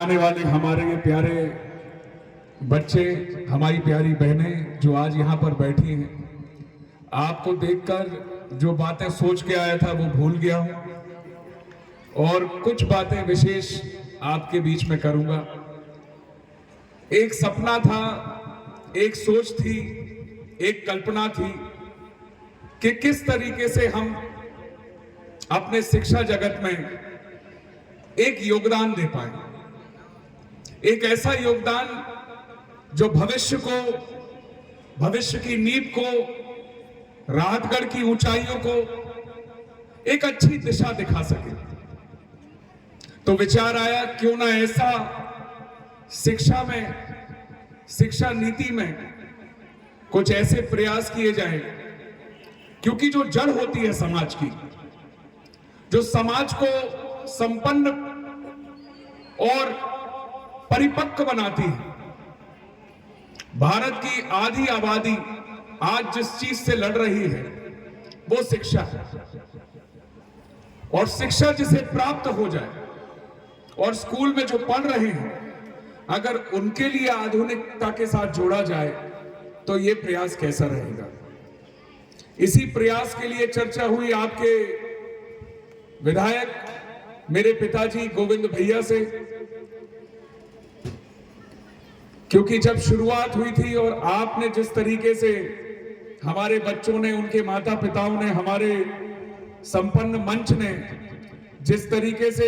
आने वाले हमारे ये प्यारे बच्चे, हमारी प्यारी बहनें जो आज यहाँ पर बैठी हैं, आपको देखकर जो बातें सोच के आया था वो भूल गया हूं और कुछ बातें विशेष आपके बीच में करूंगा। एक सपना था, एक सोच थी, एक कल्पना थी कि किस तरीके से हम अपने शिक्षा जगत में एक योगदान दे पाए, एक ऐसा योगदान जो भविष्य की नींव को, राहतगढ़ की ऊंचाइयों को एक अच्छी दिशा दिखा सके। तो विचार आया क्यों ना ऐसा शिक्षा में, शिक्षा नीति में कुछ ऐसे प्रयास किए जाएं, क्योंकि जो जड़ होती है समाज की, जो समाज को संपन्न और परिपक्व बनाती है। भारत की आधी आबादी आज जिस चीज से लड़ रही है वो शिक्षा है, और शिक्षा जिसे प्राप्त हो जाए और स्कूल में जो पढ़ रहे हैं अगर उनके लिए आधुनिकता के साथ जोड़ा जाए तो ये प्रयास कैसा रहेगा। इसी प्रयास के लिए चर्चा हुई आपके विधायक मेरे पिताजी गोविंद भैया से, क्योंकि जब शुरुआत हुई थी और आपने जिस तरीके से, हमारे बच्चों ने, उनके माता पिताओं ने, हमारे संपन्न मंच ने जिस तरीके से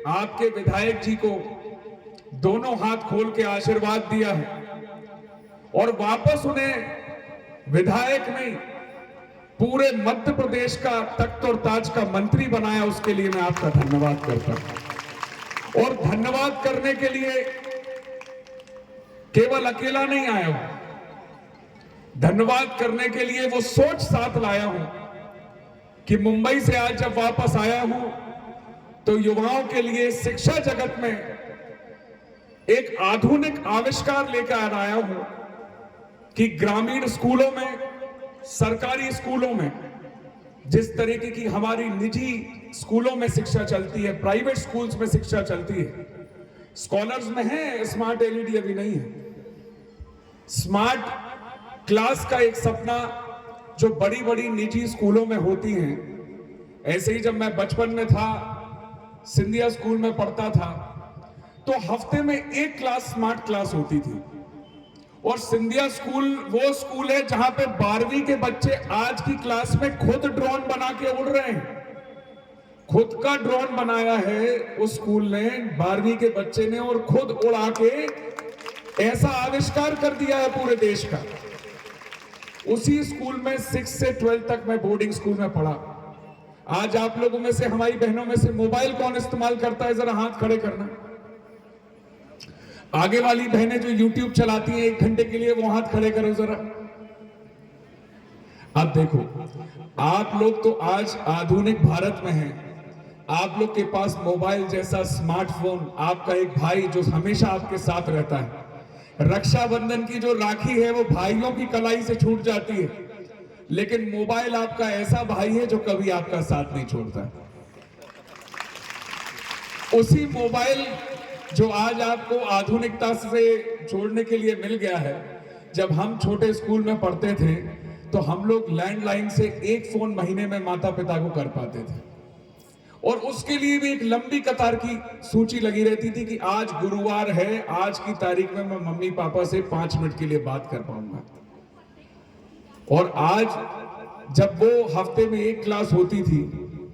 आपके विधायक जी को दोनों हाथ खोल के आशीर्वाद दिया है और वापस उन्हें विधायक नहीं पूरे मध्य प्रदेश का तख्त और ताज का मंत्री बनाया, उसके लिए मैं आपका धन्यवाद करता हूं। और धन्यवाद करने के लिए केवल अकेला नहीं आया हूं, धन्यवाद करने के लिए वो सोच साथ लाया हूं कि मुंबई से आज जब वापस आया हूं तो युवाओं के लिए शिक्षा जगत में एक आधुनिक आविष्कार लेकर आया हूं कि ग्रामीण स्कूलों में, सरकारी स्कूलों में जिस तरीके की हमारी निजी स्कूलों में शिक्षा चलती है, प्राइवेट स्कूल्स में शिक्षा चलती है, स्कॉलर्स में है, स्मार्ट एलईडी अभी नहीं है। स्मार्ट क्लास का एक सपना जो बड़ी बड़ी निजी स्कूलों में होती हैं। ऐसे ही जब मैं बचपन में था, सिंधिया स्कूल में पढ़ता था, तो हफ्ते में एक क्लास स्मार्ट क्लास होती थी। और सिंधिया स्कूल वो स्कूल है जहां पे 12वीं के बच्चे आज की क्लास में खुद ड्रोन बना के उड़ रहे हैं। खुद का ड्रोन बनाया है उस स्कूल ने, 12वीं के बच्चे ने, और खुद उड़ा के ऐसा आविष्कार कर दिया है पूरे देश का। उसी स्कूल में 6 से 12 तक मैं बोर्डिंग स्कूल में पढ़ा। आज आप लोगों में से, हमारी बहनों में से मोबाइल कौन इस्तेमाल करता है, जरा हाथ खड़े करना। आगे वाली बहनें जो YouTube चलाती हैं 1 घंटे के लिए, वो हाथ खड़े करो जरा। अब देखो, आप लोग तो आज आधुनिक भारत में हैं, आप लोग के पास मोबाइल जैसा स्मार्टफोन, आपका एक भाई जो हमेशा आपके साथ रहता है। रक्षाबंधन की जो राखी है वो भाइयों की कलाई से छूट जाती है, लेकिन मोबाइल आपका ऐसा भाई है जो कभी आपका साथ नहीं छोड़ता। उसी मोबाइल जो आज आपको आधुनिकता से जोड़ने के लिए मिल गया है। जब हम छोटे स्कूल में पढ़ते थे तो हम लोग लैंडलाइन से एक फोन महीने में माता पिता को कर पाते थे, और उसके लिए भी एक लंबी कतार की सूची लगी रहती थी कि आज गुरुवार है, आज की तारीख में मैं मम्मी पापा से 5 मिनट के लिए बात कर पाऊंगा। और आज जब वो हफ्ते में एक क्लास होती थी,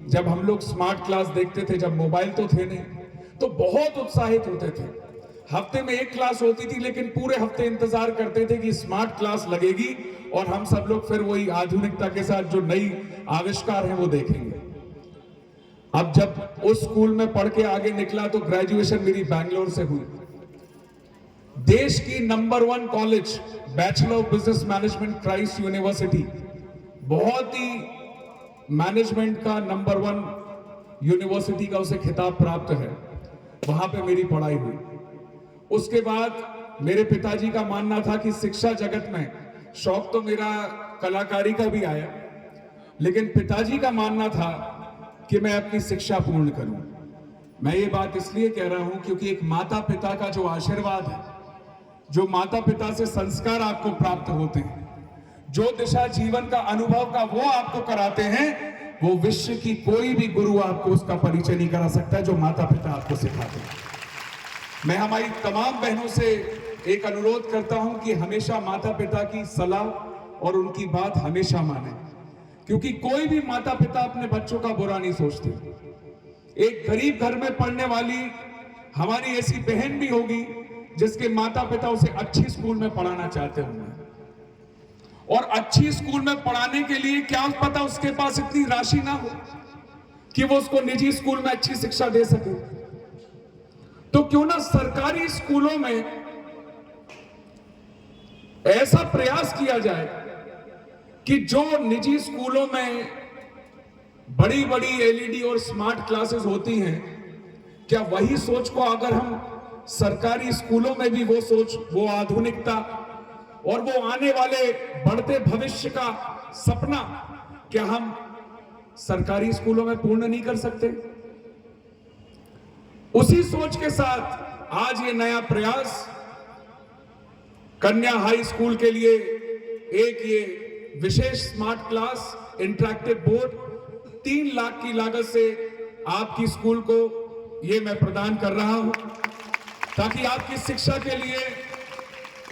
जब हम लोग स्मार्ट क्लास देखते थे, जब मोबाइल तो थे नहीं, तो बहुत उत्साहित होते थे। हफ्ते में एक क्लास होती थी, लेकिन पूरे हफ्ते इंतजार करते थे कि स्मार्ट क्लास लगेगी और हम सब लोग फिर वही आधुनिकता के साथ जो नई आविष्कार है वो देखेंगे। अब जब उस स्कूल में पढ़ के आगे निकला तो ग्रेजुएशन मेरी बैंगलोर से हुई। देश की number 1 college, bachelor of business management, Christ university, बहुत ही मैनेजमेंट का नंबर 1 यूनिवर्सिटी का उसे खिताब प्राप्त है, वहां पे मेरी पढ़ाई हुई। उसके बाद मेरे पिताजी का मानना था कि शिक्षा जगत में, शौक तो मेरा कलाकारी का भी आया, लेकिन पिताजी का मानना था कि मैं अपनी शिक्षा पूर्ण करूं। मैं ये बात इसलिए कह रहा हूं क्योंकि एक माता पिता का जो आशीर्वाद है, जो माता पिता से संस्कार आपको प्राप्त होते हैं, जो दिशा जीवन का अनुभव का वो आपको कराते हैं, वो विश्व की कोई भी गुरु आपको उसका परिचय नहीं करा सकता जो माता पिता आपको सिखाते हैं। मैं हमारी तमाम बहनों से एक अनुरोध करता हूं कि हमेशा माता पिता की सलाह और उनकी बात हमेशा माने, क्योंकि कोई भी माता पिता अपने बच्चों का बुरा नहीं सोचते। एक गरीब घर में पढ़ने वाली हमारी ऐसी बहन भी होगी जिसके माता पिता उसे अच्छी स्कूल में पढ़ाना चाहते होंगे, और अच्छी स्कूल में पढ़ाने के लिए क्या पता उसके पास इतनी राशि ना हो कि वो उसको निजी स्कूल में अच्छी शिक्षा दे सके। तो क्यों ना सरकारी स्कूलों में ऐसा प्रयास किया जाए कि जो निजी स्कूलों में बड़ी बड़ी एलईडी और स्मार्ट क्लासेस होती हैं, क्या वही सोच को अगर हम सरकारी स्कूलों में भी वो सोच, वो आधुनिकता और वो आने वाले बढ़ते भविष्य का सपना क्या हम सरकारी स्कूलों में पूर्ण नहीं कर सकते? उसी सोच के साथ आज ये नया प्रयास कन्या हाई स्कूल के लिए एक ये विशेष smart class interactive board 3 lakh की लागत से आपकी स्कूल को ये मैं प्रदान कर रहा हूं, ताकि आपकी शिक्षा के लिए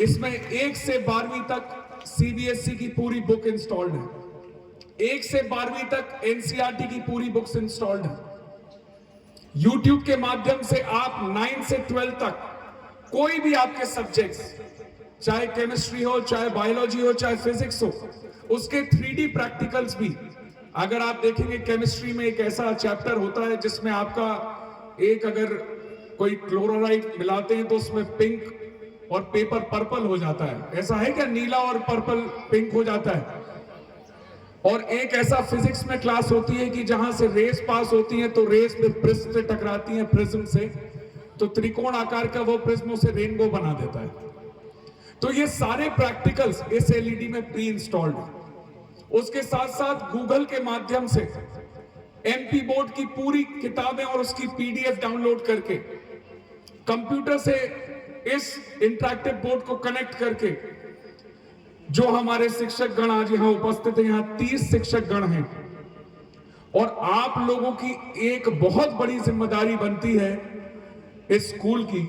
इसमें 1 से 12वीं तक सीबीएसई की पूरी बुक इंस्टॉल्ड है, 1 से 12वीं तक एनसीईआरटी की पूरी बुक्स इंस्टॉल्ड है। यूट्यूब के माध्यम से आप 9 से 12 तक कोई भी आपके सब्जेक्ट्स, चाहे केमिस्ट्री हो, चाहे बायोलॉजी हो, चाहे फिजिक्स हो, उसके 3D प्रैक्टिकल्स भी, अगर आप देखेंगे केमिस्ट्री में एक ऐसा चैप्टर होता है जिसमें आपका एक अगर कोई क्लोराइड मिलाते हैं तो उसमें पिंक और पेपर पर्पल हो जाता है, ऐसा है क्या? नीला और पर्पल पिंक हो जाता है। और एक ऐसा फिजिक्स में क्लास होती है कि जहां से रेस पास होती हैं तो रेस में प्रिज्म से टकराती हैं, प्रिज्म से, तो त्रिकोण आकार का वो प्रिज्म उसे रेनबो बना देता है। तो ये सारे प्रैक्टिकल्स इस एलईडी में प्री इंस्टॉल्ड है। उसके साथ साथ गूगल के माध्यम से एमपी बोर्ड की पूरी किताबें और उसकी पीडीएफ डाउनलोड करके कंप्यूटर से इस इंटरैक्टिव बोर्ड को कनेक्ट करके जो हमारे शिक्षक गण आज यहां उपस्थित हैं, यहां 30 शिक्षक गण हैं, और आप लोगों की एक बहुत बड़ी जिम्मेदारी बनती है इस स्कूल की,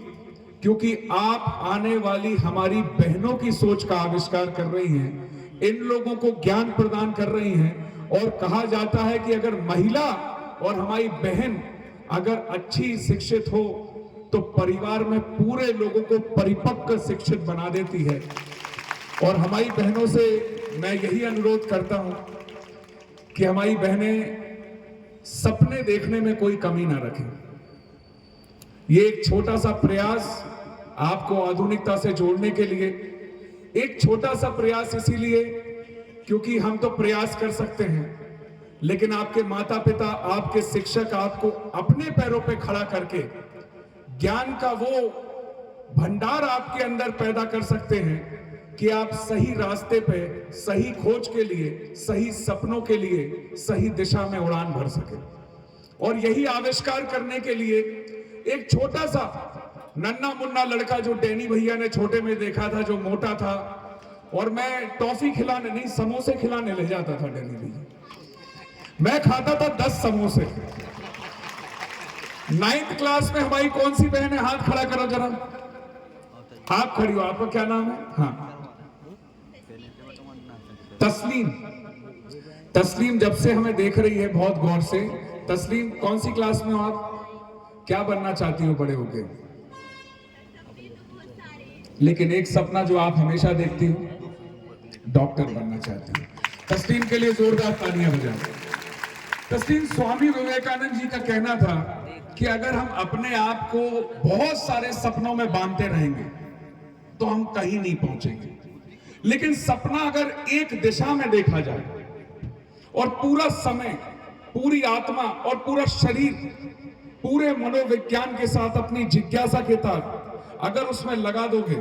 क्योंकि आप आने वाली हमारी बहनों की सोच का आविष्कार कर रही हैं, इन लोगों को ज्ञान प्रदान कर रही हैं। और कहा जाता है कि अगर महिला और हमारी बहन अगर अच्छी शिक्षित हो तो परिवार में पूरे लोगों को परिपक्व शिक्षित बना देती है। और हमारी बहनों से मैं यही अनुरोध करता हूं कि हमारी बहनें सपने देखने में कोई कमी ना रखें। ये एक छोटा सा प्रयास आपको आधुनिकता से जोड़ने के लिए, एक छोटा सा प्रयास इसीलिए क्योंकि हम तो प्रयास कर सकते हैं, लेकिन आपके माता पिता, आपके शिक्षक आपको अपने पैरों पे खड़ा करके ज्ञान का वो भंडार आपके अंदर पैदा कर सकते हैं कि आप सही रास्ते पे, सही खोज के लिए, सही सपनों के लिए सही दिशा में उड़ान भर सके। और यही आविष्कार करने के लिए एक छोटा सा नन्ना मुन्ना लड़का जो डैनी भैया ने छोटे में देखा था, जो मोटा था, और मैं टॉफी खिलाने नहीं समोसे खिलाने ले जाता था डैनी भैया, मैं खाता था 10 समोसे। 9th क्लास में हमारी कौन सी बहन है? हाथ खड़ा करो जरा, आप खड़ी हो, आपका क्या नाम है? हाँ, तस्लीम। तस्लीम जब से हमें देख रही है बहुत गौर से। तस्लीम कौन सी क्लास में हो आप? क्या बनना चाहती हो बड़े होके? लेकिन एक सपना जो आप हमेशा देखती हो, डॉक्टर बनना चाहती हो। तस्लीम के लिए जोरदार तालियां बजाएं। तस्लीम, स्वामी विवेकानंद जी का कहना था कि अगर हम अपने आप को बहुत सारे सपनों में बांधते रहेंगे तो हम कहीं नहीं पहुंचेंगे, लेकिन सपना अगर एक दिशा में देखा जाए और पूरा समय, पूरी आत्मा और पूरा शरीर, पूरे मनोविज्ञान के साथ, अपनी जिज्ञासा के साथ अगर उसमें लगा दोगे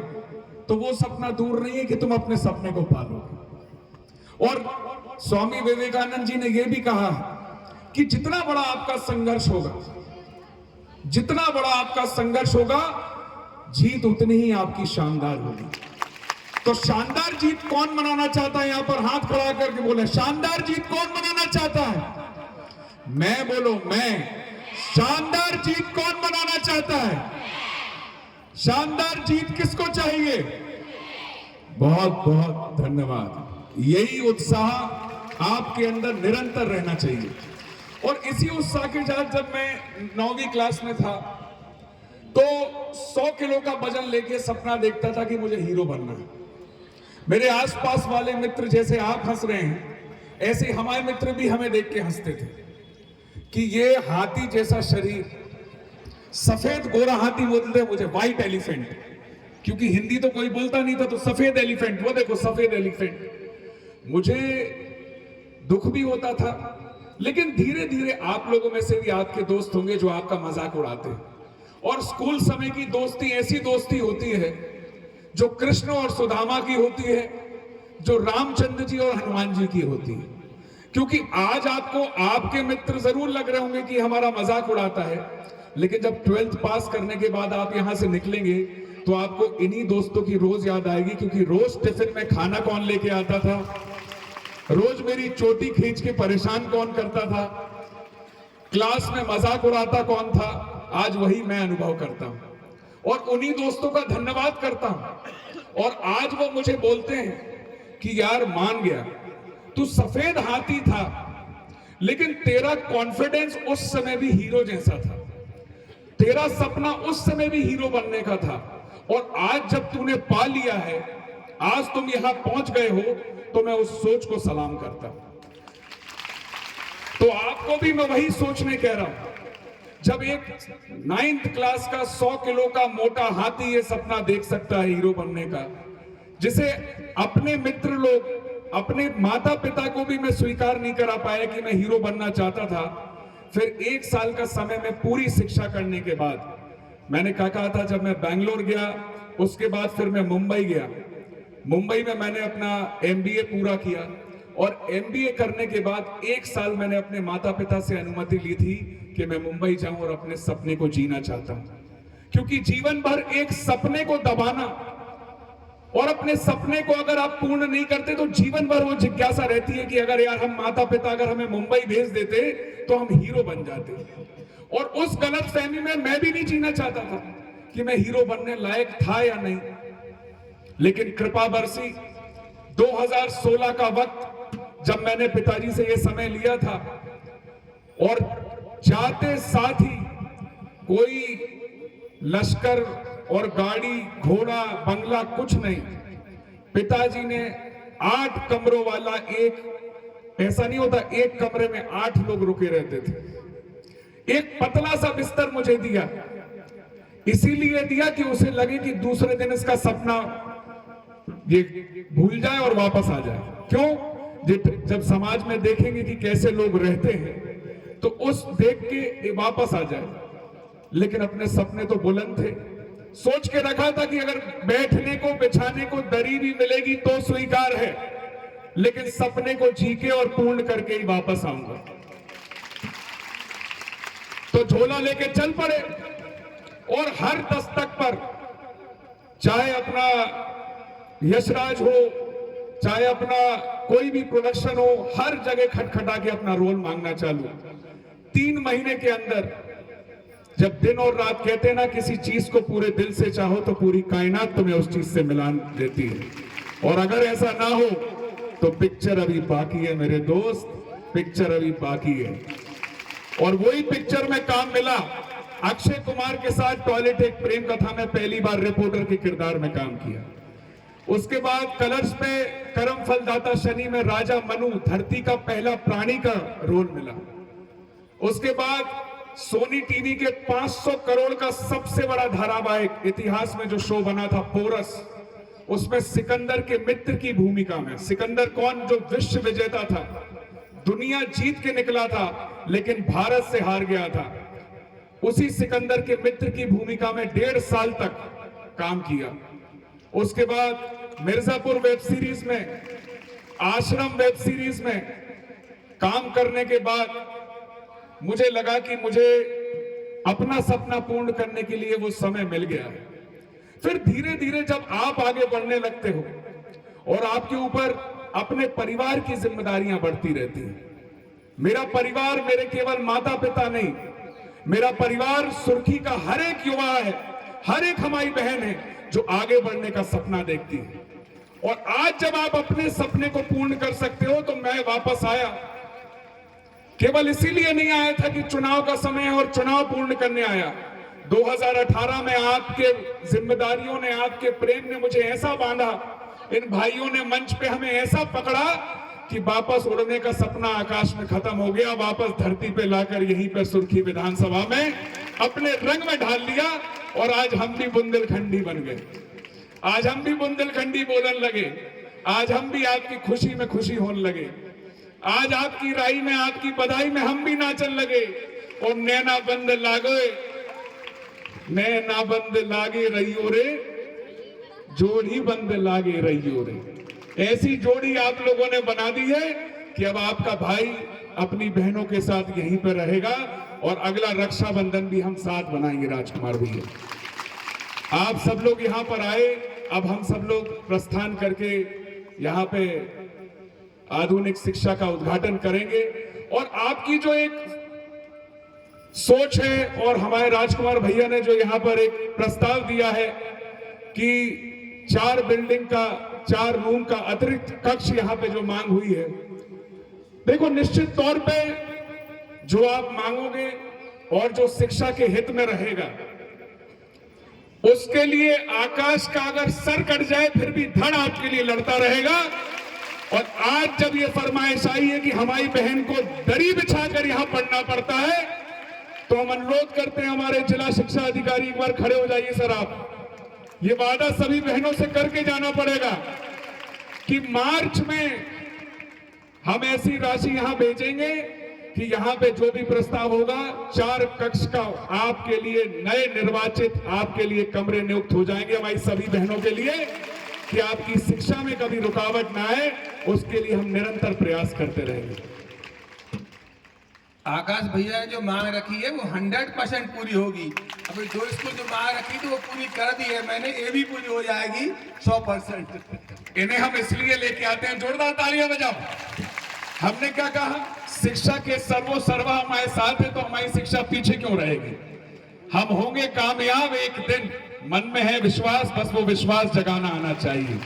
तो वो सपना दूर नहीं है कि तुम अपने सपने को पालोगे। और स्वामी विवेकानंद जी ने यह भी कहा कि जितना बड़ा आपका संघर्ष होगा, जितना बड़ा आपका संघर्ष होगा, जीत उतनी ही आपकी शानदार होगी। तो शानदार जीत कौन मनाना चाहता है? यहां पर हाथ खड़ा करके बोले, शानदार जीत कौन मनाना चाहता है? मैं बोलो, मैं। शानदार जीत कौन मनाना चाहता है? शानदार जीत किसको चाहिए? बहुत बहुत धन्यवाद। यही उत्साह आपके अंदर निरंतर रहना चाहिए। और इसी उत्साह के साथ जब मैं 9वीं क्लास में था तो 100 किलो का वजन लेके सपना देखता था कि मुझे हीरो बनना है। मेरे आसपास वाले मित्र, जैसे आप हंस रहे हैं, ऐसे हमारे मित्र भी हमें देख के हंसते थे कि ये हाथी जैसा शरीर, सफेद गोरा हाथी बोलते हैं मुझे, व्हाइट एलिफेंट, क्योंकि हिंदी तो कोई बोलता नहीं था, तो सफेद एलिफेंट, वो देखो सफेद एलिफेंट। मुझे दुख भी होता था, लेकिन धीरे धीरे आप लोगों में से भी आपके दोस्त होंगे जो आपका मजाक उड़ाते हैं। और स्कूल समय की दोस्ती ऐसी दोस्ती होती है जो कृष्ण और सुदामा की होती है, जो रामचंद्र जी और हनुमान जी की होती है। क्योंकि आज आपको आपके मित्र जरूर लग रहे होंगे कि हमारा मजाक उड़ाता है, लेकिन जब 12th पास करने के बाद आप यहां से निकलेंगे तो आपको इन्हीं दोस्तों की रोज याद आएगी। क्योंकि रोज टिफिन में खाना कौन लेके आता था, रोज मेरी चोटी खींच के परेशान कौन करता था, क्लास में मजाक उड़ाता कौन था, आज वही मैं अनुभव करता हूं और उन्हीं दोस्तों का धन्यवाद करता हूं। और आज वो मुझे बोलते हैं कि यार मान गया, तू सफेद हाथी था, लेकिन तेरा कॉन्फिडेंस उस समय भी हीरो जैसा था, तेरा सपना उस समय भी हीरो बनने का था, और आज जब तूने पा लिया है, आज तुम यहां पहुंच गए हो, तो मैं उस सोच को सलाम करता हूं। तो आपको भी मैं वही सोचने कह रहा हूं। जब एक 9th क्लास का 100 किलो का मोटा हाथी ये सपना देख सकता है हीरो बनने का, जिसे अपने मित्र लोग, अपने माता पिता को भी मैं स्वीकार नहीं करा पाया कि मैं हीरो बनना चाहता था। फिर 1 साल का समय में पूरी शिक्षा करने के बाद, मैंने कहा था जब मैं बैंगलोर गया, उसके बाद फिर मैं मुंबई गया। मुंबई में मैंने अपना MBA पूरा किया, और MBA करने के बाद 1 साल मैंने अपने माता पिता से अनुमति ली थी कि मैं मुंबई जाऊं और अपने सपने को जीना चाहता हूं। क्योंकि जीवन भर एक सपने को दबाना, और अपने सपने को अगर आप पूर्ण नहीं करते तो जीवन भर वो जिज्ञासा रहती है कि अगर यार हम माता पिता अगर हमें मुंबई भेज देते तो हम हीरो बन जाते। और उस गलत फहमी में मैं भी नहीं जीना चाहता था कि मैं हीरो बनने लायक था या नहीं। लेकिन कृपा बरसी 2016 का वक्त, जब मैंने पिताजी से ये समय लिया था, और जाते साथ ही कोई लश्कर और गाड़ी घोड़ा बंगला कुछ नहीं, पिताजी ने 8 कमरों वाला एक, ऐसा नहीं होता, एक कमरे में 8 लोग रुके रहते थे, एक पतला सा बिस्तर मुझे दिया। इसीलिए दिया कि उसे लगे कि दूसरे दिन इसका सपना ये भूल जाए और वापस आ जाए। क्यों? जब समाज में देखेंगे कि कैसे लोग रहते हैं तो उस देख के वापस आ जाए। लेकिन अपने सपने तो बुलंद थे, सोच के रखा था कि अगर बैठने को बिछाने को दरी भी मिलेगी तो स्वीकार है, लेकिन सपने को जी के और पूर्ण करके ही वापस आऊंगा। तो झोला लेके चल पड़े, और हर दस्तक पर, चाहे अपना यशराज हो, चाहे अपना कोई भी प्रोडक्शन हो, हर जगह खटखटा के अपना रोल मांगना चालू। 3 महीने के अंदर, जब दिन और रात कहते हैं ना, किसी चीज को पूरे दिल से चाहो तो पूरी कायनात तुम्हें उस चीज से मिलान देती है। और अगर ऐसा ना हो तो पिक्चर अभी बाकी है मेरे दोस्त, पिक्चर अभी बाकी है। और वही पिक्चर में काम मिला अक्षय कुमार के साथ, टॉयलेट एक प्रेम कथा में पहली बार रिपोर्टर के किरदार में काम किया। उसके बाद कलर्स पे करम फलदाता शनि में राजा मनु, धरती का पहला प्राणी का रोल मिला। उसके बाद सोनी टीवी के 500 करोड़ का सबसे बड़ा धारावाहिक इतिहास में जो शो बना था पोरस, उसमें सिकंदर के मित्र की भूमिका में, सिकंदर कौन, जो विश्व विजेता था, दुनिया जीत के निकला था लेकिन भारत से हार गया था, उसी सिकंदर के मित्र की भूमिका में 1.5 साल तक काम किया। उसके बाद मिर्जापुर वेब सीरीज में, आश्रम वेब सीरीज में काम करने के बाद मुझे लगा कि मुझे अपना सपना पूर्ण करने के लिए वो समय मिल गया है। फिर धीरे धीरे जब आप आगे बढ़ने लगते हो और आपके ऊपर अपने परिवार की जिम्मेदारियां बढ़ती रहती हैं। मेरा परिवार मेरे केवल माता पिता नहीं, मेरा परिवार सुर्खी का हर एक युवा है, हर एक हमारी बहन है जो आगे बढ़ने का सपना देखती है। और आज जब आप अपने सपने को पूर्ण कर सकते हो तो मैं वापस आया, केवल इसीलिए नहीं आया था कि चुनाव का समय है और चुनाव पूर्ण करने आया। 2018 में आपके जिम्मेदारियों ने, आपके प्रेम ने मुझे ऐसा बांधा, इन भाइयों ने मंच पे हमें ऐसा पकड़ा कि वापस उड़ने का सपना आकाश में खत्म हो गया, वापस धरती पे लाकर यहीं पर सुर्खी विधानसभा में अपने रंग में ढाल लिया। और आज हम भी बुंदेलखंडी बन गए, आज हम भी बुंदेलखंडी बोलने लगे, आज हम भी आपकी खुशी में खुशी होने लगे, आज आपकी राई में, आपकी बधाई में हम भी नाचन लगे। और नैना बंद लागे, नैना बंद लागे रहियो रे, जोड़ी बंद लागे रहियो रे। ऐसी जोड़ी आप लोगों ने बना दी है कि अब आपका भाई अपनी बहनों के साथ यहीं पर रहेगा और अगला रक्षाबंधन भी हम साथ बनाएंगे। राजकुमार भैया, आप सब लोग यहाँ पर आए, अब हम सब लोग प्रस्थान करके यहाँ पे आधुनिक शिक्षा का उद्घाटन करेंगे। और आपकी जो एक सोच है और हमारे राजकुमार भैया ने जो यहाँ पर एक प्रस्ताव दिया है कि 4 बिल्डिंग का, 4 रूम का अतिरिक्त कक्ष यहाँ पे जो मांग हुई है, देखो निश्चित तौर पे जो आप मांगोगे और जो शिक्षा के हित में रहेगा, उसके लिए आकाश का अगर सर कट जाए फिर भी धड़ आपके लिए लड़ता रहेगा। और आज जब ये फरमाइश आई है कि हमारी बहन को दरी बिछाकर यहां पढ़ना पड़ता है, तो हम अनुरोध करते हैं हमारे जिला शिक्षा अधिकारी, एक बार खड़े हो जाइए सर आप। ये वादा सभी बहनों से करके जाना पड़ेगा कि मार्च में हम ऐसी राशि यहां भेजेंगे कि यहां पे जो भी प्रस्ताव होगा 4 कक्ष का आपके लिए नए निर्वाचित आपके लिए कमरे नियुक्त हो जाएंगे हमारी सभी बहनों के लिए, कि आपकी शिक्षा में कभी रुकावट ना आए, उसके लिए हम निरंतर प्रयास करते रहेंगे। आकाश भैया ने जो मांग रखी है वो 100% पूरी होगी। अभी 2 स्कूल जो मांग रखी थी वो पूरी कर दी है मैंने, ये भी पूरी हो जाएगी 100%। इन्हें हम इसलिए लेके आते हैं, जोरदार तालियां बजाओ। हमने क्या कहा, शिक्षा के सर्वो सर्वा हमारे साथ है तो हमारी शिक्षा पीछे क्यों रहेगी। हम होंगे कामयाब एक दिन, मन में है विश्वास, बस वो विश्वास जगाना आना चाहिए।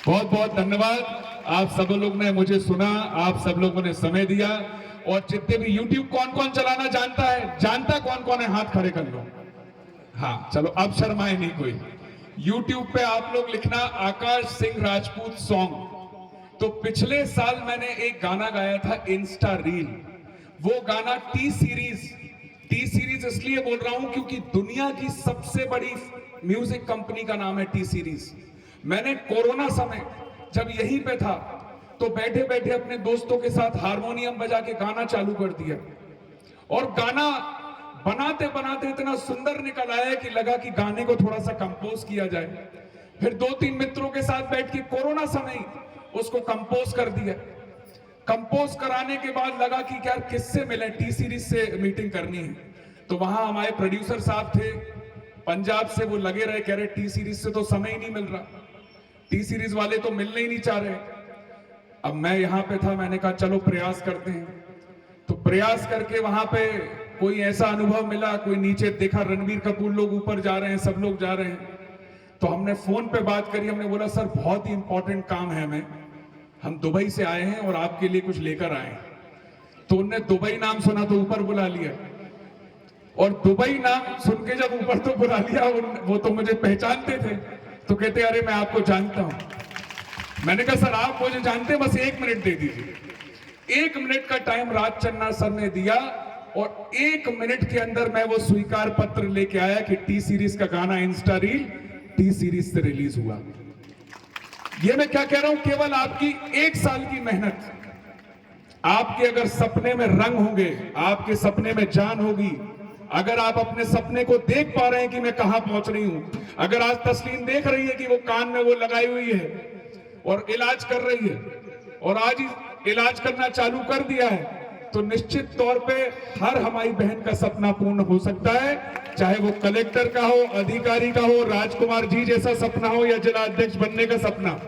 बहुत बहुत धन्यवाद, आप सब लोग ने मुझे सुना, आप सब लोगों ने समय दिया। और जितने भी YouTube कौन कौन चलाना जानता है, जानता कौन कौन है, हाथ खड़े कर लो। हाँ चलो, अब शर्माए नहीं कोई। YouTube पे आप लोग लिखना आकाश सिंह राजपूत सॉन्ग। तो पिछले साल मैंने एक गाना गाया था इंस्टा रील, वो गाना टी सीरीज इसलिए बोल रहा हूं क्योंकि दुनिया की सबसे बड़ी म्यूजिक कंपनी का नाम है टी सीरीज। मैंने कोरोना समय जब यहीं पे था तो बैठे बैठे अपने दोस्तों के साथ हारमोनियम बजा के गाना चालू कर दिया, और गाना बनाते बनाते इतना सुंदर निकल आया कि लगा कि गाने को थोड़ा सा कंपोज किया जाए। फिर 2-3 मित्रों के साथ बैठ के कोरोना समय उसको कंपोज कर दिया। कंपोज कराने के बाद लगा कि यार किससे मिले, टी सीरीज से मीटिंग करनी है। तो वहां हमारे प्रोड्यूसर साहब थे पंजाब से, वो लगे रहे, कह रहे टी सीरीज से तो समय ही नहीं मिल रहा, टी सीरीज वाले तो मिलने ही नहीं चाह रहे। अब मैं यहां पे था, मैंने कहा चलो प्रयास करते हैं। तो प्रयास करके वहां पे कोई ऐसा अनुभव मिला, कोई नीचे देखा रणबीर कपूर लोग ऊपर जा रहे हैं, सब लोग जा रहे हैं। तो हमने फोन पे बात करी, हमने बोला सर बहुत ही इंपॉर्टेंट काम है हमें, हम दुबई से आए हैं और आपके लिए कुछ लेकर आए हैं। तो उनने दुबई नाम सुना तो ऊपर बुला लिया, और दुबई नाम सुन के जब ऊपर तो बुला लिया, वो तो मुझे पहचानते थे, तो कहते अरे मैं आपको जानता हूं। मैंने कहा सर आप मुझे जानते, बस 1 मिनट दे दीजिए। 1 मिनट का टाइम राज चन्ना सर ने दिया, और 1 मिनट के अंदर मैं वो स्वीकार पत्र लेके आया कि टी सीरीज का गाना इंस्टा रील टी सीरीज से रिलीज हुआ। ये मैं क्या कह रहा हूं, केवल आपकी 1 साल की मेहनत, आपके अगर सपने में रंग होंगे, आपके सपने में जान होगी, अगर आप अपने सपने को देख पा रहे हैं कि मैं कहां पहुंच रही हूं, अगर आज तस्लीम देख रही है कि वो कान में वो लगाई हुई है और इलाज कर रही है और आज ही इलाज करना चालू कर दिया है, तो निश्चित तौर पे हर हमारी बहन का सपना पूर्ण हो सकता है, चाहे वो कलेक्टर का हो, अधिकारी का हो, राजकुमार जी जैसा सपना हो, या जिला अध्यक्ष बनने का सपना,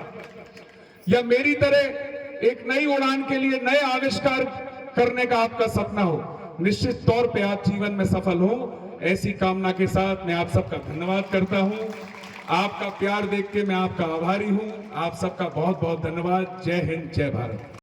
या मेरी तरह एक नई उड़ान के लिए नए आविष्कार करने का आपका सपना हो। निश्चित तौर पे आप जीवन में सफल हो, ऐसी कामना के साथ मैं आप सबका धन्यवाद करता हूं। आपका प्यार देख के मैं आपका आभारी हूं। आप सबका बहुत बहुत धन्यवाद। जय हिंद, जय भारत।